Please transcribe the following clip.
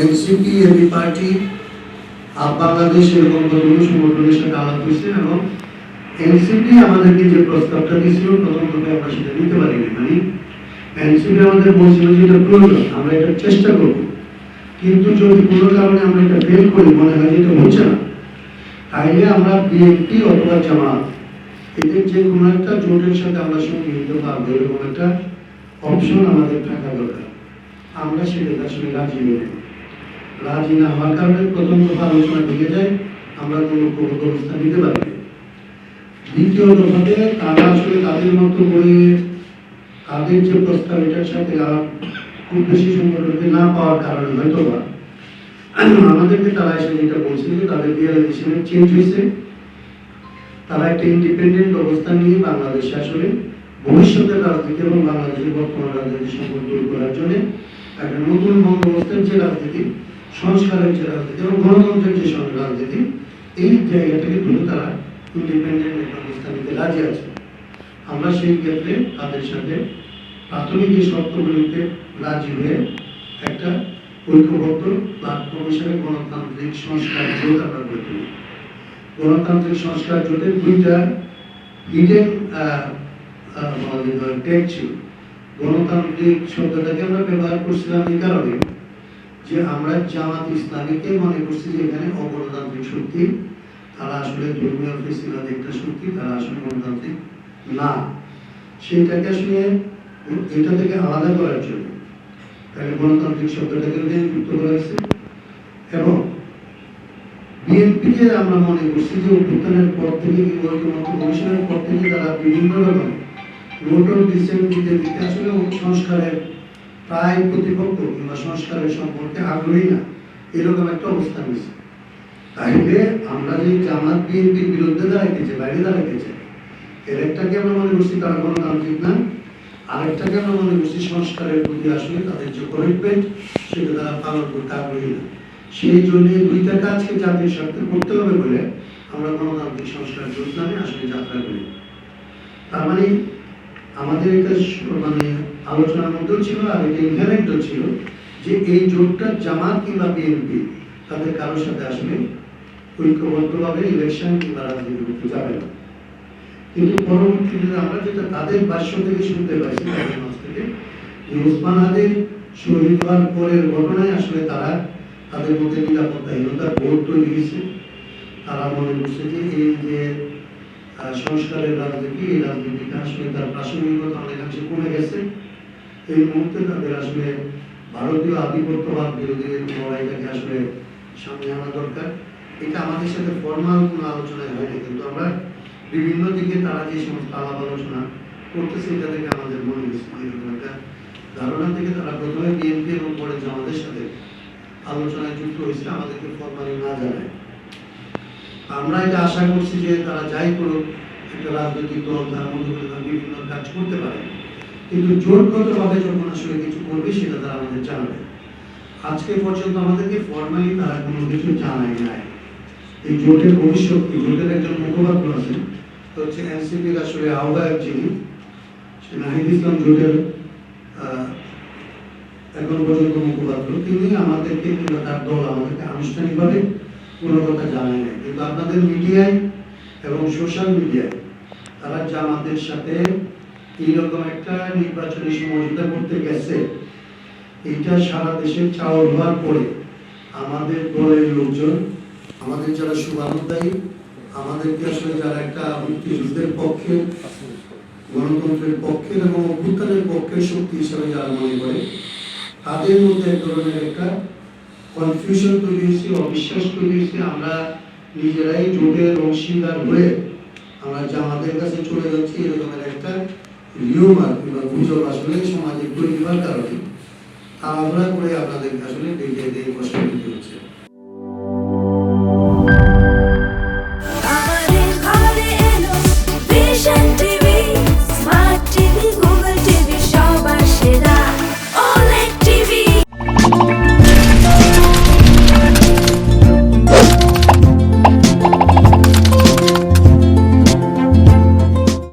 NCP AB party আপ বাংলাদেশ এবং কতগুলো সংগঠনের সাথে আলাপ হয়েছে এবং এনসিপি আমাদেরকে যে প্রস্তাবটা দিয়েছিল প্রথম থেকে আমরা সেটা নিতে পারিনি। মানে এনসিপি আমাদের বলছিল যে এটা প্রয়োজন, আমরা এটা চেষ্টা করব, কিন্তু যদি কোনো কারণে আমরা এটা ফেল করি, মনে হয় যে এটা হচ্ছে না, তাইলে আমরা বিএনপি অথবা জামাত এদের যে কোনো একটা জোটের সাথে আমরা সঙ্গে নিতে পারবো, এরকম একটা অপশন আমাদের থাকা দরকার। আমরা সেটা আসলে রাজি হই, রাজি না হওয়ার কারণে প্রথম দফা আলোচনা ভেঙে যায়, আমরা কোনো অবস্থা নিতে পারি। দ্বিতীয় দফাতে তারা আসলে তাদের মতো করে তাদের যে প্রস্তাব এটার সাথে খুব বেশি সংগঠনকে না পাওয়ার কারণে হয়তো বা আমাদেরকে তারা এসে যেটা বলছিল যে তাদের রিয়েলাইজেশনের চেঞ্জ হয়েছে, তারা একটা ইন্ডিপেন্ডেন্ট অবস্থান নিয়ে বাংলাদেশে আসলে ভবিষ্যতের রাজনীতি এবং বাংলাদেশের বর্তমান রাজনীতি সম্পর্ক দূর করার জন্য একটা নতুন বন্দোবস্তের যে রাজনীতি, সংস্কারের যে রাজনীতি এবং গণতন্ত্রের যে রাজনীতি, এই জায়গা থেকে তুলে তারা ইন্ডিপেন্ডেন্ট একটা অবস্থান নিতে রাজি আছে। আমরা সেই ক্ষেত্রে তাদের সাথে প্রাথমিক এই শর্তগুলিতে রাজি হয়ে একটা ঐক্যবদ্ধ প্ল্যাটফর্ম হিসেবে গণতান্ত্রিক সংস্কার জোট আমরা গড়ে তুলি। গণতান্ত্রিক সংস্কার জোটের দুইটা হিডেন ট্যাগ ছিল। গণতান্ত্রিক শব্দটাকে আমরা ব্যবহার করছিলাম এই কারণে যে আমরা জামাত ইসলামীকে মনে করছি যে এখানে অগণতান্ত্রিক শক্তি, তারা আসলে ধর্মীয় ফেসিবাদ একটা শক্তি, তারা আসলে গণতান্ত্রিক না। সেইটাকে আসলে এটা থেকে আলাদা করার জন্য তাহলে গণতান্ত্রিক শব্দটাকে যুক্ত করা হয়েছে। এবং বিএনপিকে আমরা মনে করছি যে অভ্যুত্থানের পর থেকে ঐক্যমত্য কমিশনের পর থেকে তারা বিভিন্ন রকম ভোটার ডিসেন্ট দিতে দিতে আসলে সংস্কারের প্রায় প্রতিপক্ষ কিংবা সংস্কারের সম্পর্কে আগ্রহী না, এরকম একটা অবস্থা নিয়েছে। তাইলে আমরা যে জামাত বিএনপির বিরুদ্ধে দাঁড়াইতেছে, বাইরে দাঁড়াইতেছে, এর একটাকে আমরা মনে করছি তারা গণতান্ত্রিক না, আরেকটাকে আমরা মনে করছি সংস্কারের প্রতি আসলে তাদের যে কমিটমেন্ট সেটা তারা পালন করতে আগ্রহী না। সেই জন্য দুইটা কাজকে জাতির স্বার্থে করতে হবে বলে আমরা গণতান্ত্রিক সংস্কার জোট নামে আসলে যাত্রা করি। তার মানে আমাদের এটা মানে আলোচনার মধ্যেও ছিল, আর এটা ইনহেরেন্টও ছিল যে এই জোটটা জামাত কিংবা বিএনপি তাদের কারোর সাথে আসলে ঐক্যবদ্ধভাবে ইলেকশন কিংবা রাজনীতি করতে যাবে না। কিন্তু পরবর্তীতে আমরা যেটা তাদের ভাষ্য থেকে শুনতে পাইছি তাদের মাঝ থেকে, যে ওসমান হাদির শহীদ হওয়ার পরের ঘটনায় আসলে তারা তাদের মধ্যে নিরাপত্তাহীনতার বোধ তৈরি হয়েছে। তারা মনে করছে যে এই যে সংস্কারের রাজনীতি, এই রাজনীতিটা আসলে তার প্রাসঙ্গিকতা অনেকাংশে কমে গেছে। এই মুহূর্তে তাদের আসলে ভারতীয় আধিপত্যবাদ বিরোধী লড়াইটাকে আসলে সামনে আনা দরকার। এটা আমাদের সাথে ফর্মাল কোনো আলোচনায় হয়নি, কিন্তু আমরা বিভিন্ন দিকে তারা যে সমস্ত আলাপ আলোচনা করতেছে এটা থেকে আমাদের মনে হয়েছে এরকম একটা ধারণা থেকে তারা প্রথমে বিএনপি এবং পরে আমাদের সাথে আলোচনায় যুক্ত হয়েছে, আমাদেরকে ফর্মালি না জানায়। আমরা এটা আশা করছি যে তারা যাই করুক, একটা রাজনৈতিক দল তার মধ্যে বিভিন্ন কাজ করতে পারে, কিন্তু জোটগতভাবে যখন আসলে কিছু করবে সেটা তারা আমাদের জানাবে। আজকে পর্যন্ত আমাদেরকে ফর্মালি তারা কোনো কিছু জানায় নাই। এই জোটের ভবিষ্যৎ কি, জোটের একজন মুখপাত্র আছেন, তো হচ্ছে এনসিপির আসলে আহ্বায়ক যিনি, সে নাহিদ ইসলাম জোটের এখন পর্যন্ত মুখপাত্র, তিনি আমাদেরকে কিংবা তার দল আমাদেরকে আনুষ্ঠানিকভাবে কোনো কথা জানায় নাই। কিন্তু আপনাদের মিডিয়ায় এবং সোশ্যাল মিডিয়ায় তারা জামাতের সাথে এইরকম একটা নির্বাচনী সমঝোতা করতে গেছে, এইটা সারা দেশে চাউর হওয়ার পরে আমাদের দলের লোকজন, আমাদের যারা শুভানুধ্যায়ী, আমাদেরকে আসলে যারা একটা মুক্তিযুদ্ধের পক্ষে, গণতন্ত্রের পক্ষের এবং অভ্যুত্থানের পক্ষের শক্তি হিসাবে যারা মনে করে, তাদের মধ্যে এক ধরনের একটা কনফিউশন তৈরি হয়েছে, অবিশ্বাস তৈরি হয়েছে। আমরা নিজেরাই জোটের অংশীদার হয়ে আমরা জামাতের কাছে চলে যাচ্ছি, এরকমের একটা রিউমার কিংবা গুজব আসলে সমাজে তৈরি হওয়ার কারণে তাড়াহুড়া করে আপনাদেরকে আসলে ডেকে কষ্ট দিতে হচ্ছে।